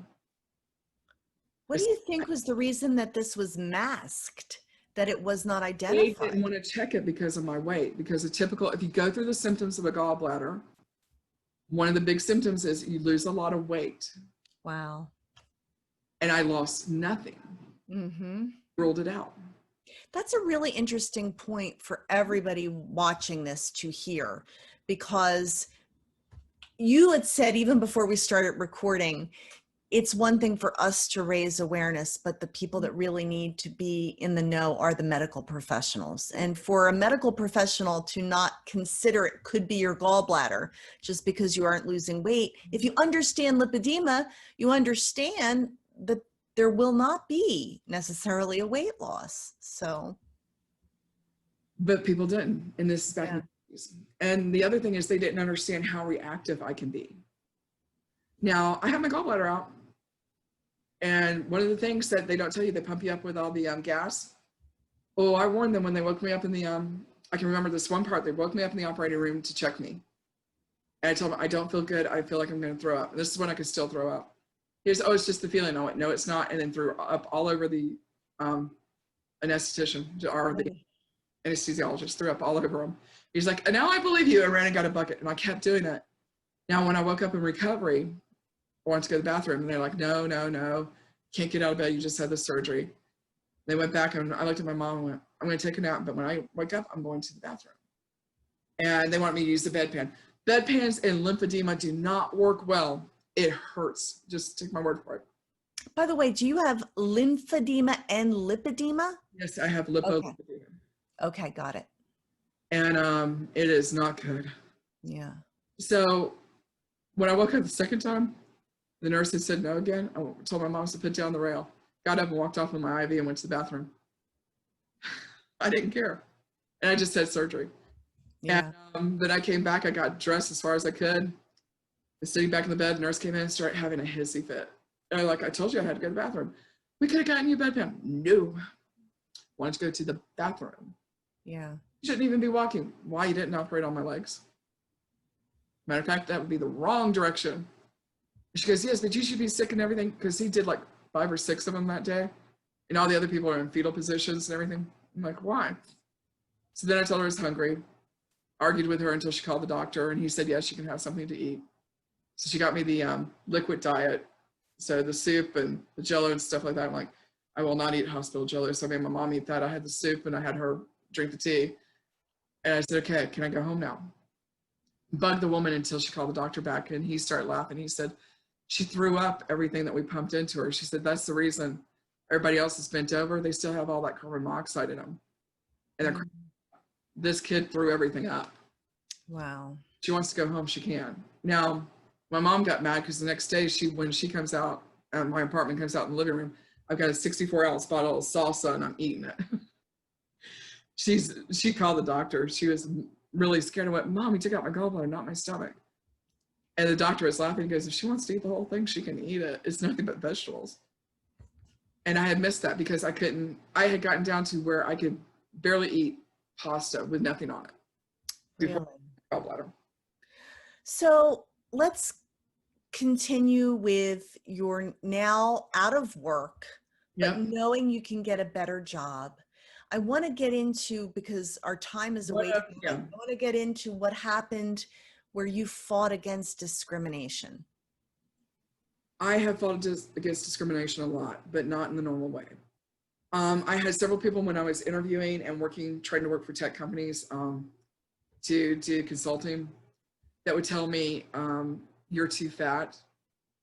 What do you think was the reason that this was masked, that it was not They identified? didn't want to check it because of my weight, because if you go through the symptoms of a gallbladder, one of the big symptoms is you lose a lot of weight. Wow. And I lost nothing. Mm-hmm. Ruled it out. That's a really interesting point for everybody watching this to hear, because you had said even before we started recording, it's one thing for us to raise awareness, but the people that really need to be in the know are the medical professionals. And for a medical professional to not consider it could be your gallbladder just because you aren't losing weight, if you understand lipedema, you understand that there will not be necessarily a weight loss. So, but people didn't, and this is back yeah. in the 80s. And the other thing is they didn't understand how reactive I can be. Now, I have my gallbladder out, and one of the things that they don't tell you, they pump you up with all the gas. Oh, I warned them when they woke me up in the, I can remember this one part, they woke me up in the operating room to check me. And I told them, I don't feel good, I feel like I'm gonna throw up. And this is when I could still throw up. Here's, oh, it's just the feeling. I went, no, it's not. And then threw up all over the anesthetician, or the anesthesiologist, threw up all over him. He's like, and now I believe you. I ran and got a bucket, and I kept doing that. Now, when I woke up in recovery, I wanted to go to the bathroom, and they're like, no, no, no, can't get out of bed. You just had the surgery. They went back, and I looked at my mom and went, I'm going to take a nap, but when I wake up, I'm going to the bathroom. And they want me to use the bedpan. Bedpans and lymphedema do not work well. It hurts. Just take my word for it. By the way, do you have lymphedema and lipedema? Yes, I have lipolymphedema. Okay, got it. And it is not good. Yeah. So when I woke up the second time, the nurse had said no again. I told my mom to put down the rail, got up and walked off with my IV and went to the bathroom. I didn't care. And I just had surgery. Yeah. And then I came back, I got dressed as far as I could. I was sitting back in the bed, the nurse came in and started having a hissy fit. And I told you I had to go to the bathroom. We could have gotten you a bedpan. No. Why don't you go to the bathroom? Yeah. You shouldn't even be walking. Why you didn't operate on my legs? Matter of fact, that would be the wrong direction. She goes, yes, but you should be sick and everything, because he did like 5 or 6 of them that day. And all the other people are in fetal positions and everything. I'm like, why? So then I told her I was hungry, argued with her until she called the doctor, and he said, yes, you can have something to eat. So she got me the liquid diet. So the soup and the Jello and stuff like that. I'm like, I will not eat hospital Jello. So I made my mom eat that. I had the soup and I had her drink the tea. And I said, okay, can I go home now? Bugged the woman until she called the doctor back, and he started laughing. He said, she threw up everything that we pumped into her. She said, that's the reason everybody else is bent over. They still have all that carbon monoxide in them. And this kid threw everything up. Wow. She wants to go home, she can. Now, my mom got mad because the next day, when she comes out, my apartment comes out in the living room, I've got a 64-ounce bottle of salsa and I'm eating it. She called the doctor. She was really scared. I went, Mom, you took out my gallbladder, not my stomach. And the doctor was laughing. He goes, if she wants to eat the whole thing, she can eat it. It's nothing but vegetables. And I had missed that because I had gotten down to where I could barely eat pasta with nothing on it. Really? Gallbladder. So let's continue with your now out of work, but knowing you can get a better job. I want to get into, because our time is away, I want to get into what happened where you fought against discrimination. I have fought against discrimination a lot, but not in the normal way. I had several people when I was interviewing and trying to work for tech companies to do consulting that would tell me, you're too fat,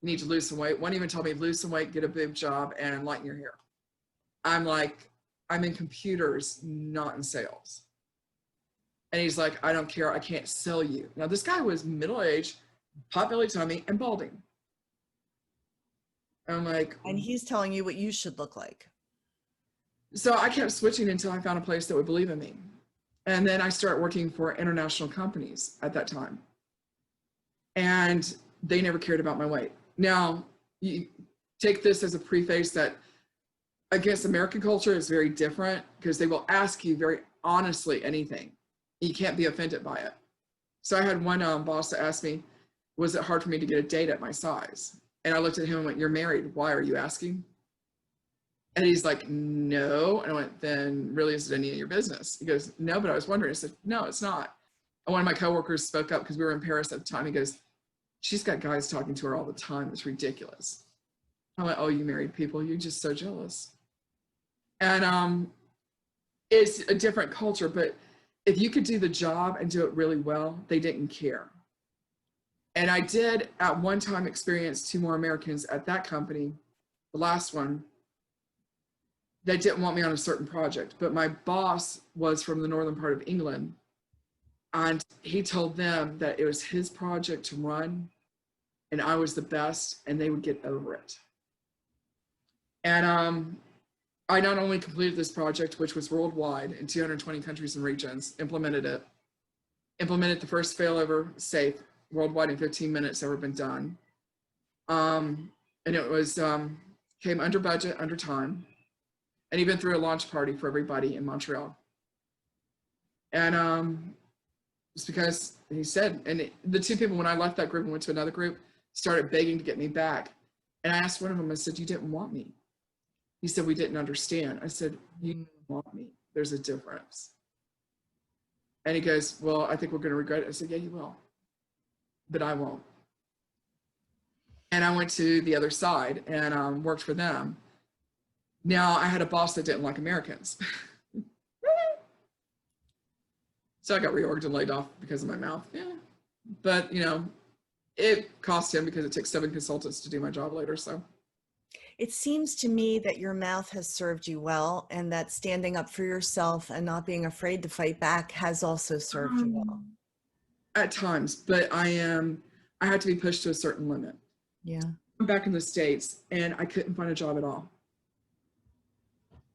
you need to lose some weight. One even told me, lose some weight, get a boob job, and lighten your hair. I'm like, I'm in computers, not in sales. And he's like, I don't care, I can't sell you. Now this guy was middle-aged, pot-belly tummy, and balding. And I'm like, and he's telling you what you should look like. So I kept switching until I found a place that would believe in me. And then I started working for international companies at that time. And they never cared about my weight. Now, you take this as a preface that against American culture is very different, because they will ask you very honestly anything. You can't be offended by it. So I had one boss that asked me, was it hard for me to get a date at my size? And I looked at him and went, you're married, why are you asking? And he's like, no. And I went, then really, is it any of your business? He goes, no, but I was wondering. I said, no, it's not. And one of my coworkers spoke up because we were in Paris at the time. He goes, she's got guys talking to her all the time. It's ridiculous. I went, oh, you married people, you're just so jealous. And it's a different culture, but if you could do the job and do it really well, they didn't care. And I did at one time experience 2 more Americans at that company, the last one, that didn't want me on a certain project. But my boss was from the northern part of England, and he told them that it was his project to run, and I was the best, and they would get over it. And I not only completed this project, which was worldwide in 220 countries and regions, implemented the first failover safe worldwide in 15 minutes ever been done. And it was, came under budget, under time, and even threw a launch party for everybody in Montreal. And it's because he said, and the 2 people, when I left that group and went to another group, started begging to get me back. And I asked one of them, I said, you didn't want me. He said, we didn't understand. I said, you didn't want me. There's a difference. And he goes, well, I think we're going to regret it. I said, yeah, you will, but I won't. And I went to the other side and worked for them. Now I had a boss that didn't like Americans. So I got reorged and laid off because of my mouth. Yeah. But, you know, it cost him because it took 7 consultants to do my job later. So It seems to me that your mouth has served you well, and that standing up for yourself and not being afraid to fight back has also served you well. At times, but I had to be pushed to a certain limit. Yeah. I'm back in the States and I couldn't find a job at all.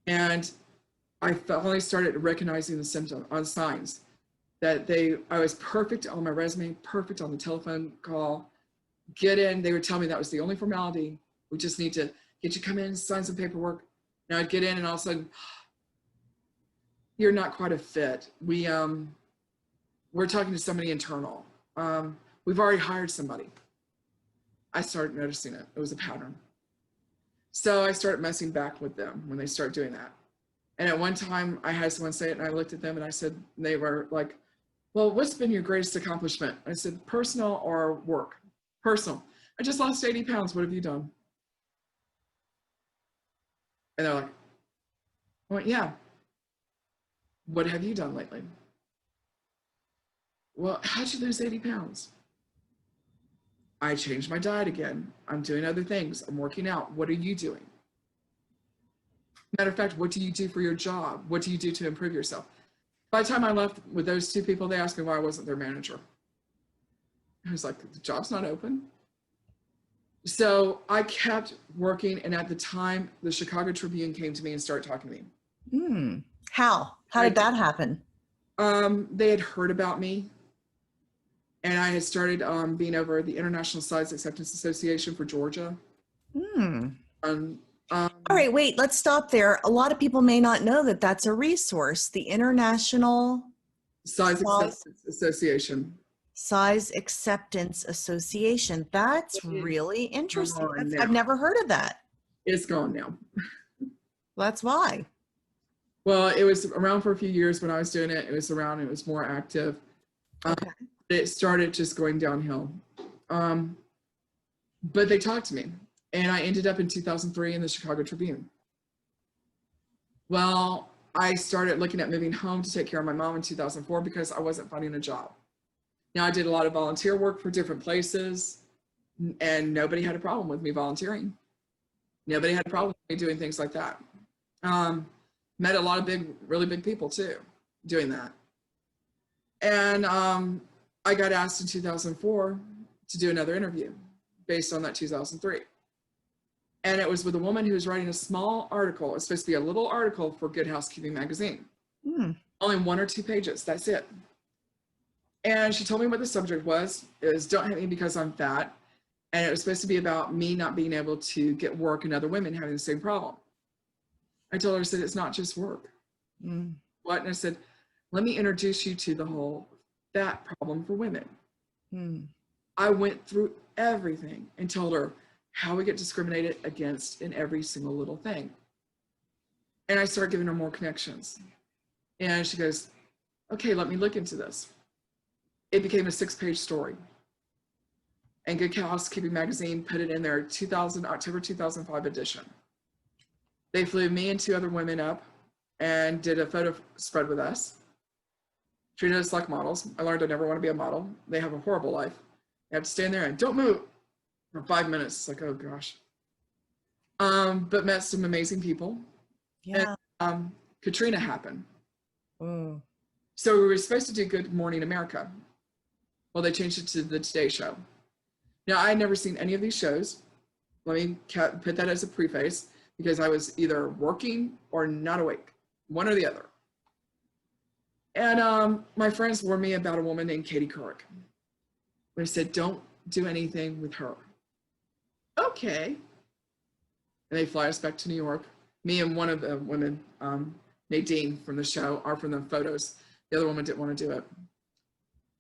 And I finally started recognizing the symptoms, on signs that I was perfect on my resume, perfect on the telephone call, get in. They would tell me that was the only formality. We just need to get you come in, sign some paperwork. Now I'd get in and all of a sudden, you're not quite a fit. We're talking to somebody internal. We've already hired somebody. I started noticing it. It was a pattern. So I started messing back with them when they start doing that. And at one time I had someone say it and I looked at them and I said, they were like, well, what's been your greatest accomplishment? I said, personal or work? Personal. I just lost 80 pounds. What have you done? And they're like, I went, yeah. What have you done lately? Well, how'd you lose 80 pounds? I changed my diet again. I'm doing other things. I'm working out. What are you doing? Matter of fact, what do you do for your job? What do you do to improve yourself? By the time I left with those 2 people, they asked me why I wasn't their manager. I was like, the job's not open. So I kept working. And at the time, the Chicago Tribune came to me and started talking to me. How did that happen? They had heard about me. And I had started being over the International Size Acceptance Association for Georgia. All right, wait, let's stop there. A lot of people may not know that that's a resource, the International Size Acceptance Association. Size Acceptance Association. That's really interesting. I've never heard of that. It's gone now. That's why. Well, it was around for a few years when I was doing it. It was around, it was more active. Okay. It started just going downhill. But they talked to me and I ended up in 2003 in the Chicago Tribune. Well, I started looking at moving home to take care of my mom in 2004 because I wasn't finding a job. Now I did a lot of volunteer work for different places and nobody had a problem with me volunteering. Nobody had a problem with me doing things like that. Met a lot of really big people too, doing that. And I got asked in 2004 to do another interview based on that 2003. And it was with a woman who was writing a small article. It's supposed to be a little article for Good Housekeeping magazine. Only 1 or 2 pages, that's it. And she told me what the subject was. It was don't hate me because I'm fat. And it was supposed to be about me not being able to get work and other women having the same problem. I told her, I said, it's not just work. What? And I said, let me introduce you to the whole fat problem for women. I went through everything and told her how we get discriminated against in every single little thing. And I started giving her more connections. And she goes, okay, let me look into this. It became a 6-page story. And Good Housekeeping magazine put it in their October 2005 edition. They flew me and 2 other women up and did a photo spread with us. Treated us like models. I learned I never want to be a model. They have a horrible life. You have to stand there and don't move for 5 minutes. It's like, oh gosh. But met some amazing people. Yeah. And Katrina happened. Mm. So we were supposed to do Good Morning America. Well, they changed it to the Today Show. Now, I had never seen any of these shows. Let me put that as a preface, because I was either working or not awake, one or the other. And my friends warned me about a woman named Katie Couric. They said, don't do anything with her. Okay. And they fly us back to New York. Me and one of the women, Nadine from the show, are from the photos. The other woman didn't want to do it.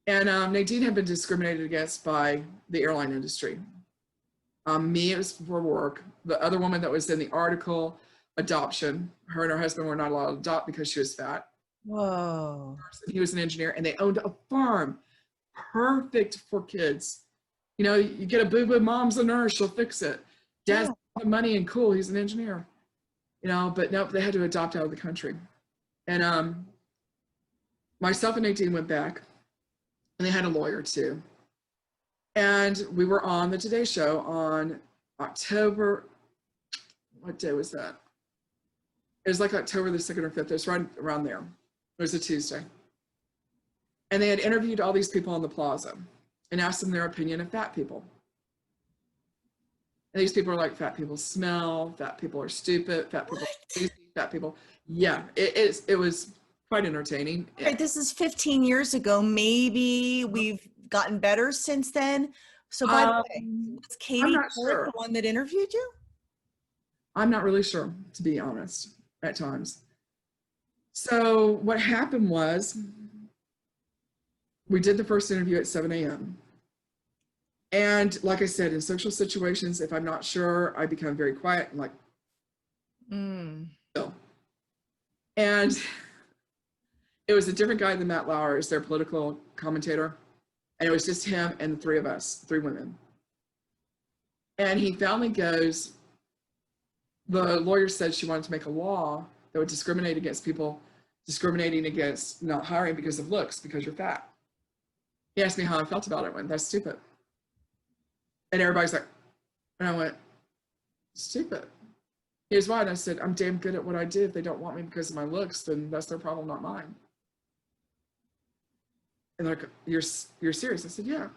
And Nadine had been discriminated against by the airline industry. Me, it was for work. The other woman that was in the article, adoption. Her and her husband were not allowed to adopt because she was fat. Whoa. He was an engineer, and they owned a farm. Perfect for kids. You know, you get a boo-boo, mom's a nurse, she'll fix it. Dad's got money and cool, he's an engineer. You know, but nope, they had to adopt out of the country. And myself and Nadine went back, and they had a lawyer too. And we were on the Today Show on October, what day was that? It was like October the 2nd or 5th, it was right around there. It was a Tuesday. And they had interviewed all these people on the plaza and asked them their opinion of fat people. And these people are like, fat people smell, fat people are stupid, fat people are lazy, fat people. Yeah, it was quite entertaining. Right, this is 15 years ago. Maybe we've gotten better since then. So by the way, was Katie Couric the one that interviewed you? I'm not really sure, to be honest, at times. So what happened was, we did the first interview at 7 a.m. And like I said, in social situations, if I'm not sure, I become very quiet and like, so. And it was a different guy than Matt Lauer, is their political commentator. And it was just him and the 3 of us, 3 women. And he finally goes, the lawyer said she wanted to make a law that would discriminate against people discriminating against not hiring because of looks, because you're fat. He asked me how I felt about it. I went, that's stupid. And everybody's like, and I went, stupid. Here's why. And I said, I'm damn good at what I do. If they don't want me because of my looks, then that's their problem, not mine. And they're like, you're serious? I said, yeah.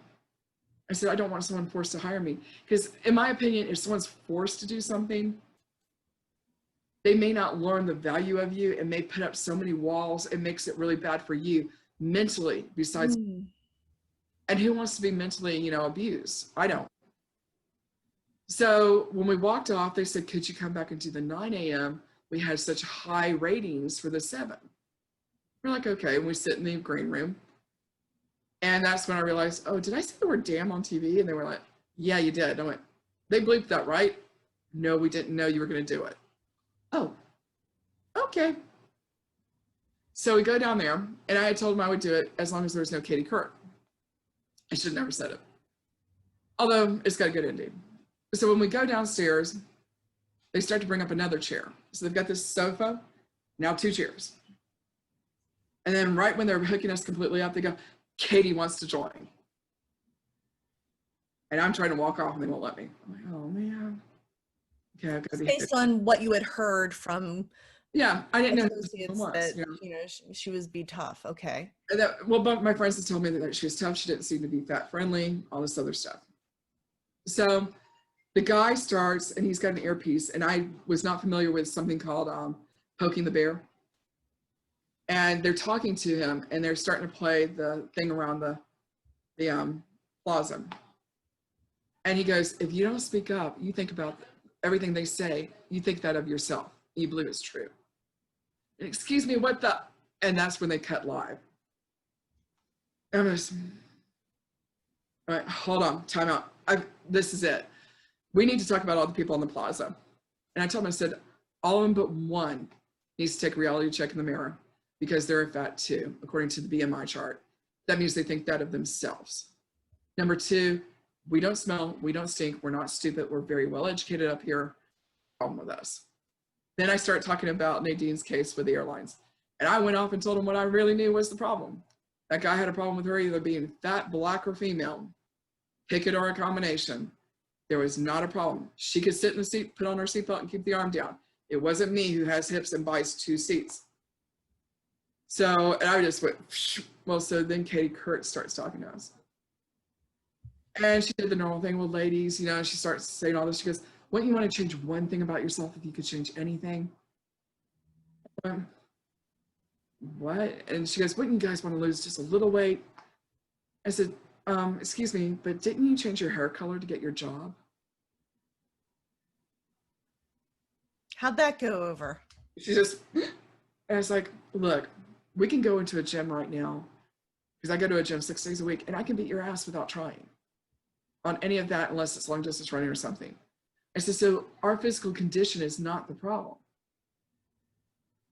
I said, I don't want someone forced to hire me. Because in my opinion, if someone's forced to do something, they may not learn the value of you and may put up so many walls, it makes it really bad for you mentally, besides. And who wants to be mentally, you know, abused? I don't. So when we walked off, they said, could you come back and do the 9 a.m.? We had such high ratings for the 7. We're like, okay. And we sit in the green room. And that's when I realized, oh, did I say the word damn on TV? And they were like, yeah, you did. And I went, they bleeped that, right? No, we didn't know you were going to do it. Oh, okay. So we go down there, and I had told them I would do it as long as there was no Katie Couric. I should have never said it. Although it's got a good ending. So when we go downstairs, they start to bring up another chair. So they've got this sofa, now 2 chairs. And then right when they're hooking us completely up, they go, Katie wants to join. And I'm trying to walk off and they won't let me. I'm like, oh man. Okay, I've got to be based on what you had heard from I didn't know associates that, you know, she was be tough. Okay. Well, but my friends had told me that she was tough. She didn't seem to be fat friendly, all this other stuff. So the guy starts and he's got an earpiece, and I was not familiar with something called poking the bear. And they're talking to him and they're starting to play the thing around the plaza. And he goes, if you don't speak up, you think about everything they say, you think that of yourself. You believe it's true. And, excuse me, what the? And that's when they cut live. And I was, all right, hold on, time out. This is it. We need to talk about all the people on the plaza. And I told him, I said, all of them but one needs to take a reality check in the mirror because they're a fat too, according to the BMI chart. That means they think that of themselves. Number two, we don't smell, we don't stink, we're not stupid, we're very well educated up here. Problem with us. Then I start talking about Nadine's case with the airlines. And I went off and told him what I really knew was the problem. That guy had a problem with her either being fat, black, or female. Pick it or a combination. There was not a problem. She could sit in the seat, put on her seatbelt, and keep the arm down. It wasn't me who has hips and buys 2 seats. So, and I just went, well, so then Katie Couric starts talking to us. And she did the normal thing with ladies, you know, she starts saying all this. She goes, wouldn't you want to change one thing about yourself if you could change anything? What? And she goes, wouldn't you guys want to lose just a little weight? I said, excuse me, but didn't you change your hair color to get your job? How'd that go over? She just, and I was like, look, we can go into a gym right now, because I go to a gym 6 days a week, and I can beat your ass without trying on any of that, unless it's long distance running or something. I said, so our physical condition is not the problem.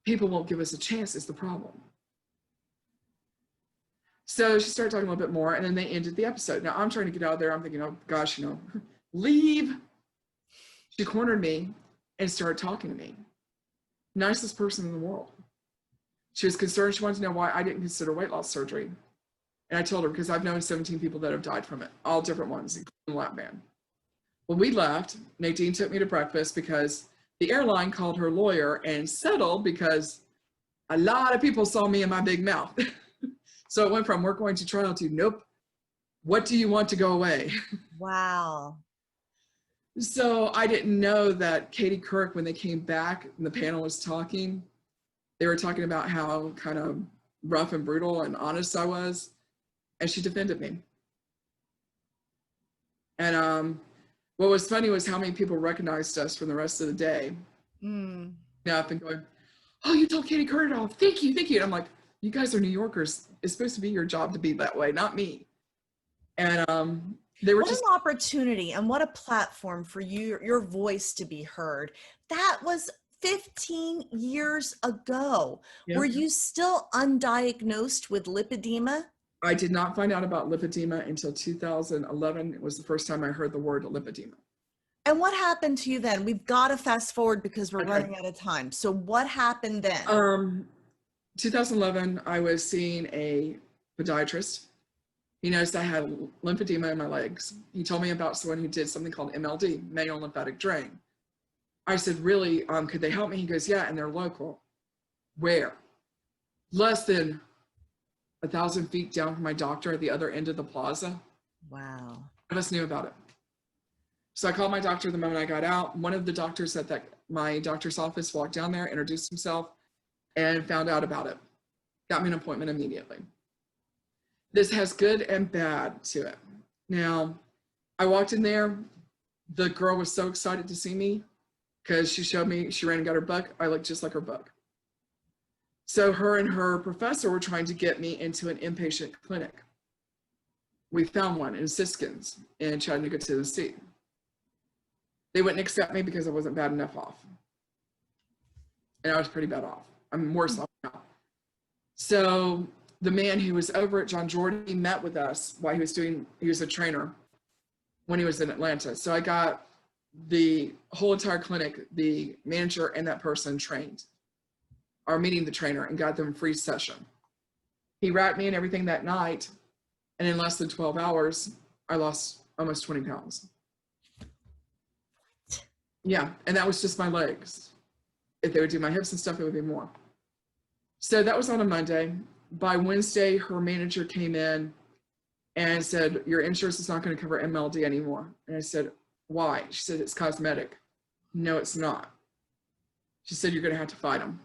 People won't give us a chance is the problem. So she started talking a little bit more, and then they ended the episode. Now I'm trying to get out of there. I'm thinking, oh gosh, you know, leave. She cornered me and started talking to me. Nicest person in the world. She was concerned. She wanted to know why I didn't consider weight loss surgery. And I told her, because I've known 17 people that have died from it, all different ones, including lap band. When we left, Nadine took me to breakfast because the airline called her lawyer and settled because a lot of people saw me in my big mouth. So it went from we're going to trial to nope. What do you want to go away? Wow. So I didn't know that Katie Couric, when they came back and the panel was talking, they were talking about how kind of rough and brutal and honest I was. And she defended me. And what was funny was how many people recognized us from the rest of the day. Now I've been going, oh, you told Katie Couric off. Thank you, thank you. And I'm like, you guys are New Yorkers. It's supposed to be your job to be that way, not me. And they were what an opportunity and what a platform for you, your voice to be heard. That was 15 years ago. Yeah. Were you still undiagnosed with lipedema? I did not find out about lipedema until 2011. It was the first time I heard the word lipedema. And what happened to you then? We've got to fast forward because we're running out of time. So what happened then? 2011, I was seeing a podiatrist. He noticed I had lymphedema in my legs. He told me about someone who did something called MLD, manual lymphatic drain. I said, really, could they help me? He goes, yeah, and they're local. Where? Less than 1,000 feet down from my doctor at the other end of the plaza. Wow. None of us knew about it. So I called my doctor the moment I got out. One of the doctors at my doctor's office walked down there, introduced himself, and found out about it. Got me an appointment immediately. This has good and bad to it. Now, I walked in there. The girl was so excited to see me because she showed me, she ran and got her book. I looked just like her book. So her and her professor were trying to get me into an inpatient clinic. We found one in Siskins in Chattanooga, Tennessee. They wouldn't accept me because I wasn't bad enough off. And I was pretty bad off. I'm worse off now. So the man who was over at John Jordan met with us while he was a trainer when he was in Atlanta. So I got the whole entire clinic, the manager and that person trained, or meeting the trainer, and got them free session. He racked me and everything that night. And in less than 12 hours, I lost almost 20 pounds. Yeah, and that was just my legs. If they would do my hips and stuff, it would be more. So that was on a Monday. By Wednesday, her manager came in and said, your insurance is not going to cover MLD anymore. And I said, why? She said, it's cosmetic. No, it's not. She said, you're going to have to fight them.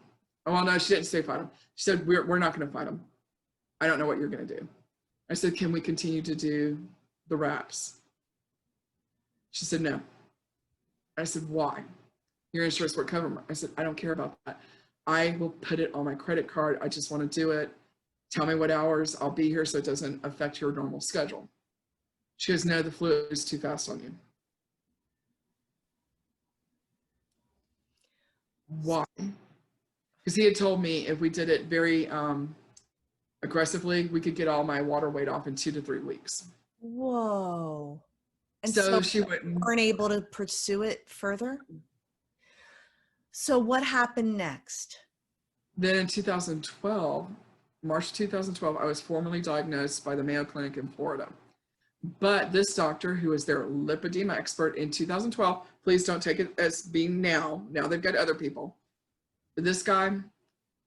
Oh, well, no, she didn't say fight them. She said, we're not going to fight them. I don't know what you're going to do. I said, can we continue to do the wraps? She said, no. I said, why? Your insurance won't cover me. I said, I don't care about that. I will put it on my credit card. I just want to do it. Tell me what hours I'll be here so it doesn't affect your normal schedule. She goes, no, the flu is too fast on you. Why? Because he had told me if we did it very aggressively, we could get all my water weight off in 2 to 3 weeks. Whoa. And So so she wouldn't. weren't able to pursue it further? So what happened next? Then in 2012, March 2012, I was formally diagnosed by the Mayo Clinic in Florida. But this doctor, who was their lipedema expert in 2012, please don't take it as being now. Now they've got other people. But this guy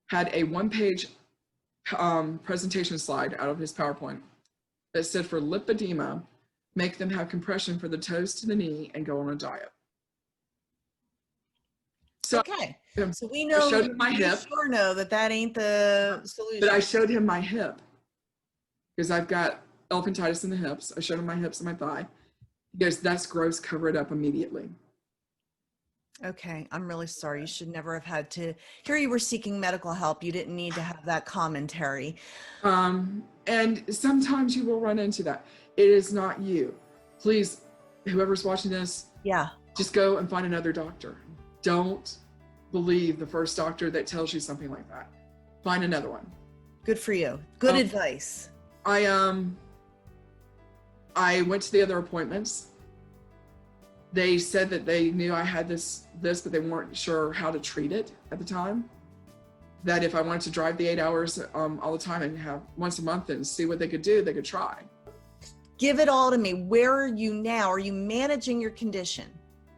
had a 1-page presentation slide out of his PowerPoint that said for lipedema, make them have compression for the toes to the knee and go on a diet. So, okay. So we know, I showed him my hip. Sure know that ain't the solution. But I showed him my hip because I've got elephantitis in the hips. I showed him my hips and my thigh. He goes, that's gross, cover it up immediately. Okay, I'm really sorry. You should never have had to. Here you were seeking medical help. You didn't need to have that commentary. And sometimes you will run into that. It is not you. Please, whoever's watching this, Yeah. just go and find another doctor. Don't believe the first doctor that tells you something like that. Find another one. Good for you. Good advice. I went to the other appointments. They said that they knew I had this, but they weren't sure how to treat it at the time. That if I wanted to drive the 8 hours all the time and have once a month and see what they could do, they could try. Give it all to me. Where are you now? Are you managing your condition?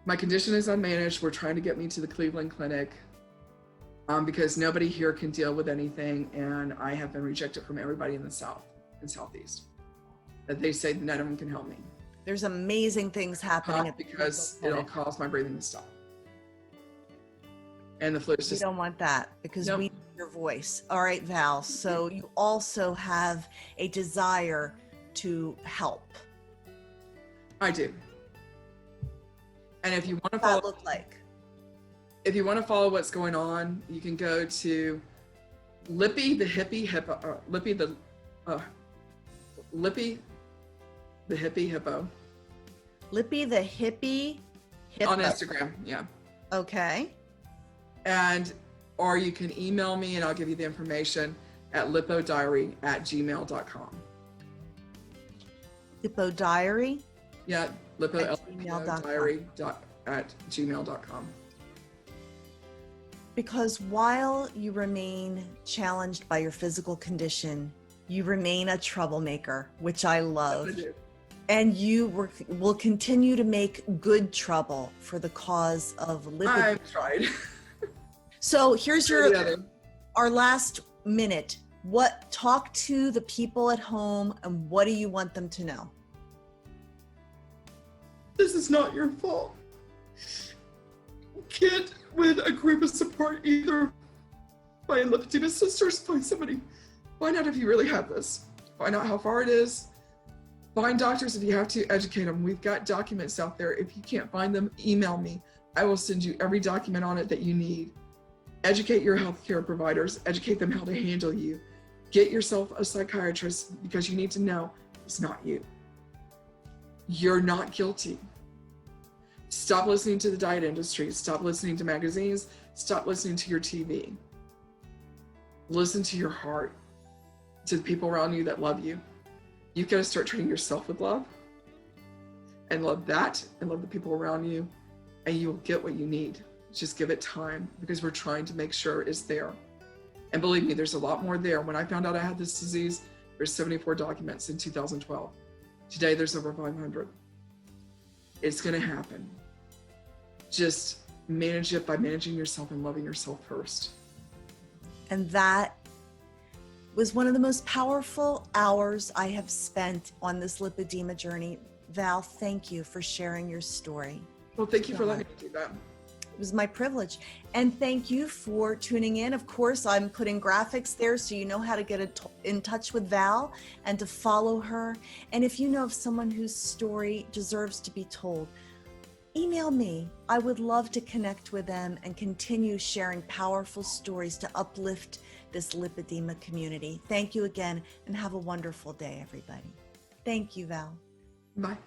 My condition is unmanaged. We're trying to get me to the Cleveland Clinic because nobody here can deal with anything. And I have been rejected from everybody in the South and Southeast. That they say none of them can help me. There's amazing things happening at because it'll cause my breathing to stop. And the flu is just. We don't want that because Nope. we need your voice. All right, Val. So you also have a desire to help. I do. And if you want to What does that follow, look like? if you want to follow what's going on, you can go to Lippy the Hippie Hippo, Lippy the Hippie Hippo Lippy the Hippie Hippo. on Instagram. Yeah. Okay. And, or you can email me and I'll give you the information at lipodiary@gmail.com. Hippo Diary. Yeah. gmail.com. Lipodiary@gmail.com. Because while you remain challenged by your physical condition, you remain a troublemaker, which I love. That's what I do. And you will continue to make good trouble for the cause of lipid. I've tried. So here's The our last minute. Talk to the people at home and what do you want them to know? This is not your fault. Get with a group of support, either find Lipedema sisters, find somebody, find out if you really have this, find out how far it is, find doctors if you have to, educate them. We've got documents out there. If you can't find them, email me. I will send you every document on it that you need. Educate your healthcare providers, educate them how to handle you. Get yourself a psychiatrist because you need to know it's not you. You're not guilty. Stop listening to the diet industry. Stop listening to magazines. Stop listening to your TV. Listen to your heart, to the people around you that love you. You've got to start treating yourself with love and love that and love the people around you, and you will get what you need. Just give it time because we're trying to make sure it's there. And believe me, there's a lot more there. When I found out I had this disease, there's 74 documents in 2012. Today, there's over 500. It's going to happen. Just manage it by managing yourself and loving yourself first. And that was one of the most powerful hours I have spent on this lipedema journey. Val, thank you for sharing your story. Well, thank you for letting me do that. It was my privilege. And thank you for tuning in. Of course, I'm putting graphics there so you know how to get in touch with Val and to follow her. And if you know of someone whose story deserves to be told, email me. I would love to connect with them and continue sharing powerful stories to uplift this lipedema community. Thank you again and have a wonderful day, everybody. Thank you, Val. Bye.